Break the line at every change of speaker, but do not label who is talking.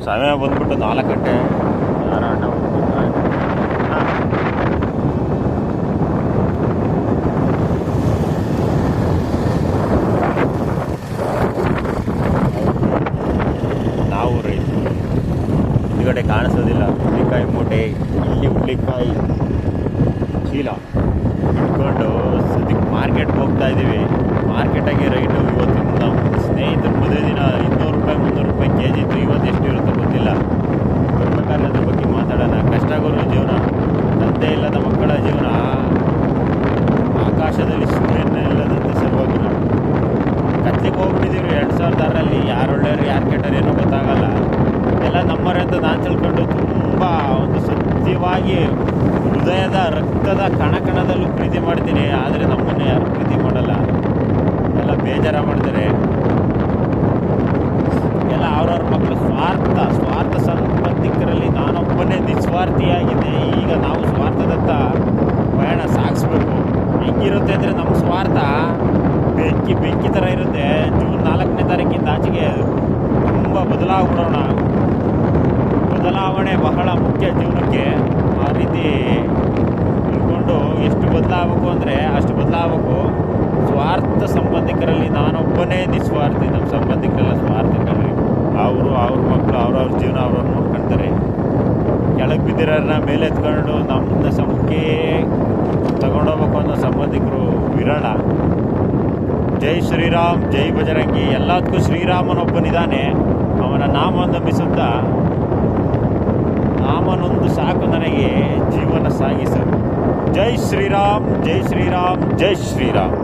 ಸಮಯ ಬಂದ್ಬಿಟ್ಟು 4 ಗಂಟೆ. ಯಾರ ಅಣ್ಣ ನಾವು ರೈತರು. ಹಿಂದ್ಗಡೆ ಕಾಣಿಸೋದಿಲ್ಲ ಹುಳ್ಳಿಕಾಯಿ ಮೂಟೆ, ಇಲ್ಲಿ ಹುಳ್ಳಿಕಾಯಿ ಚೀಲ ಇಟ್ಕೊಂಡು ಸದ್ಯಕ್ಕೆ ಮಾರ್ಕೆಟ್ಗೆ ಹೋಗ್ತಾ ಇದ್ದೀವಿ. ಮಾರ್ಕೆಟಾಗಿ ರೈಟು ಇವತ್ತಿನ ನಮ್ಮ ಸ್ನೇಹಿತರ ಮದುವೆ ದಿನ 200 ರೂಪಾಯಿ 300 ರೂಪಾಯಿ ಕೆ ಜಿ ಇತ್ತು. ಇವತ್ತು ಎಷ್ಟು ಇರುತ್ತೋ ಗೊತ್ತಿಲ್ಲ. ಬರ್ಬೇಕಾದ್ರೆ ಅದ್ರ ಬಗ್ಗೆ ಮಾತಾಡೋಣ. ಕಷ್ಟಗಳು ಜೀವನ, ತಂದೆ ಇಲ್ಲದ ಮಕ್ಕಳ ಜೀವನ ಆಕಾಶದಲ್ಲಿ ಸೂರ್ಯನಿಲ್ಲದಂತೆ ಸರ್ವಜ್ಞ. ಕತ್ಲಿಗೆ ಹೋಗ್ಬಿಟ್ಟಿದ್ದೀವಿ 2006ರಲ್ಲಿ. ಯಾರು ಒಳ್ಳೆಯರು ಯಾರು ಕೆಟ್ಟರು ಏನೋ ಗೊತ್ತಾಗಲ್ಲ. ಎಲ್ಲ ನಮ್ಮರೇ ಅಂತ ನಾನು ತಿಳ್ಕೊಂಡು ತುಂಬ ಒಂದು ಸತ್ಯವಾಗಿ ಹೃದಯದ ರಕ್ತದ ಕಣಕಣದಲ್ಲೂ ಪ್ರೀತಿ ಮಾಡ್ತೀನಿ. ಆದರೆ ನಮ್ಮನ್ನು ಯಾರು ಪ್ರೀತಿ ಮಾಡಲ್ಲ, ಎಲ್ಲ ಬೇಜಾರ ಮಾಡ್ತಾರೆ. ಎಲ್ಲ ಅವ್ರವ್ರ ಮಕ್ಕಳು ಸ್ವಾರ್ಥ ಸಂಬಂಧಿಕರಲ್ಲಿ ನಾನೊಬ್ಬನೇ ನಿಸ್ವಾರ್ಥಿಯಾಗಿದೆ. ಈಗ ನಾವು ಸ್ವಾರ್ಥದತ್ತ ಪ್ರಯಾಣ ಸಾಗಿಸ್ಬೇಕು. ಹೆಂಗಿರುತ್ತೆ ಅಂದರೆ ನಮ್ಮ ಸ್ವಾರ್ಥ ಬೆಂಕಿ ಥರ ಇರುತ್ತೆ. ಜೂನ್ 4ನೇ ತಾರೀಕಿಂದ ಆಚೆಗೆ ತುಂಬ ಬದಲಾವಣೆ ಬಹಳ ಮುಖ್ಯ ಜೀವನಕ್ಕೆ. ಆ ರೀತಿ ತಿಳ್ಕೊಂಡು ಎಷ್ಟು ಬದಲಾಗಬೇಕು ಅಂದರೆ ಅಷ್ಟು ಬದಲಾಗಬೇಕು. ಸ್ವಾರ್ಥ ಸಂಬಂಧಿಕರಲ್ಲಿ ನಾನೊಬ್ಬನೇ ನಿಸ್ವಾರ್ಥಿ. ನಮ್ಮ ಸಂಬಂಧಿಕರೆಲ್ಲ ಸ್ವಾರ್ಥಕರು. ಅವ್ರ ಮಕ್ಕಳು ಅವ್ರವ್ರ ಜೀವನ ಅವ್ರವ್ರು ನೋಡ್ಕೊಳ್ತಾರೆ. ಕೆಳಗೆ ಬಿದ್ದಿರೋರನ್ನ ಮೇಲೆ ಎತ್ಕೊಂಡು ನಮ್ಮನ್ನ ಸಮಕ್ಕೆ ತಗೊಂಡೋಗ್ಬೇಕು ಅನ್ನೋ ಸಂಬಂಧಿಕರು ವಿರಳ. ಜೈ ಶ್ರೀರಾಮ್, ಜೈ ಬಜರಂಗಿ. ಎಲ್ಲದಕ್ಕೂ ಶ್ರೀರಾಮನೊಬ್ಬನಿದ್ದಾನೆ. ಅವನ ನಾಮ ನಂಬಿಸುತ್ತಾ ನಾಮನೊಂದು ಸಾಕು ನನಗೆ ಜೀವನ ಸಾಗಿಸಲು. ಜೈ ಶ್ರೀರಾಮ್, ಜೈ ಶ್ರೀರಾಮ್, ಜೈ ಶ್ರೀರಾಮ್.